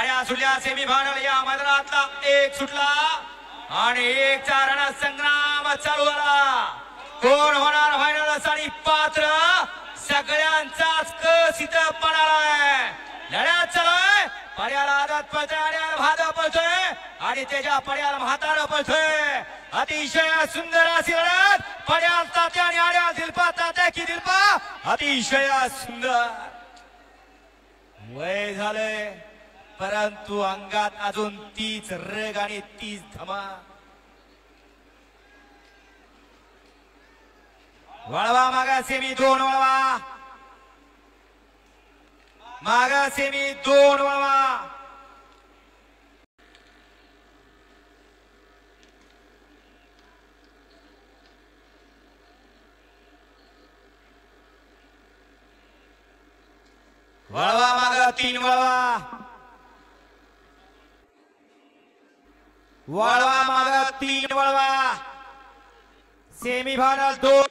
गाड्या सुटल्या सेमीफायनल या मैदानातला एक सुटला आणि एक चा रणसंग्राम चालू झाला। कोण होणार फायनल साठी पात्र सगळ्यांचाच कस इथं पडालाय। लढ्यात चालूय पड्याला आदत पळतोय आणि भादा पळतोय आणि त्याच्या पड्याला म्हातारा पळतोय। अतिशय सुंदर अशी लढत पड्याल तात्या आणि आड्या दिलपा तात्या की दिलपा अतिशय सुंदर वय झालंय परंतु अंगात अजून तीच रग आणि तीच धमाक। वळवा मागा सेमी 2 वळवा मागा सेमी 2 वळवा। वळवा मागा 3 वळवा वळवा मागा 3 वळवा सेमीफायनल 2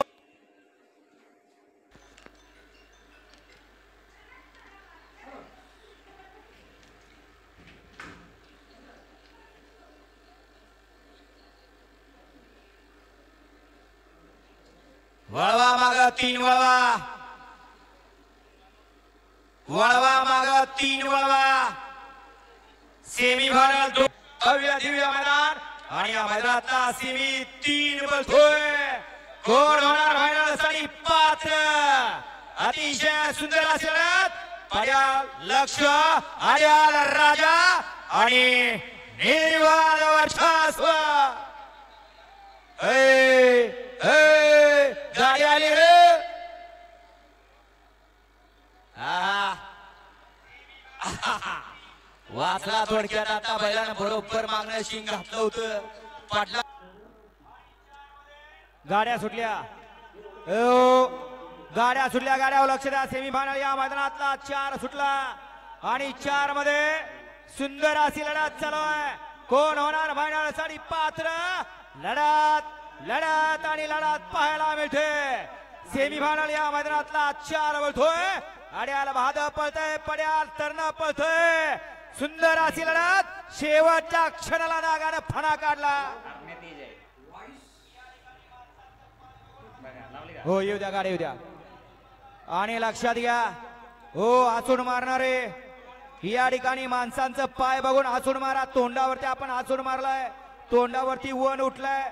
वळवा मागा 3 वळवा वळवा मागा 3 वळवा सेमीफायनल 2 भव्य दिव्य मैदान आणि या मैदानातला सेमी 3 बोलतोय। कोण होणार फायनल साठी पात्र अतिशय सुंदर अशी लढत पड्याल लक्ष आर्याल राजा आणि निर्वाण वर्चस्व। गाडी आली रे वाचला थोडक्यात आता बैलानं बरोबर मागणं शिंग घातलं होतं पाटला। गाड्या सुटल्या गाड्या सुटल्या गाड्यावर लक्ष द्या। सेमीफायनल या मैदानातला 4 सुटला आणि 4 मध्ये सुंदर अशी लढत चालू आहे। कोण होणार फायनल साठी पात्र लढत लढत आणि लढत पाहायला मिळते। सेमीफायनल या मैदानातला 4 बोलतोय आड्याला भाद पळतोय पड्याल तरण पळतोय। सुंदर अशी लढत शेवटच्या क्षणाला नागाने फणा काढला। हो येऊ द्या गाडी येऊ द्या आणि लक्षात घ्या हो आचून मारणारे या ठिकाणी माणसांचं पाय बघून आचून मारा। तोंडावरती आपण आचून मारलाय तोंडावरती वन उठलाय।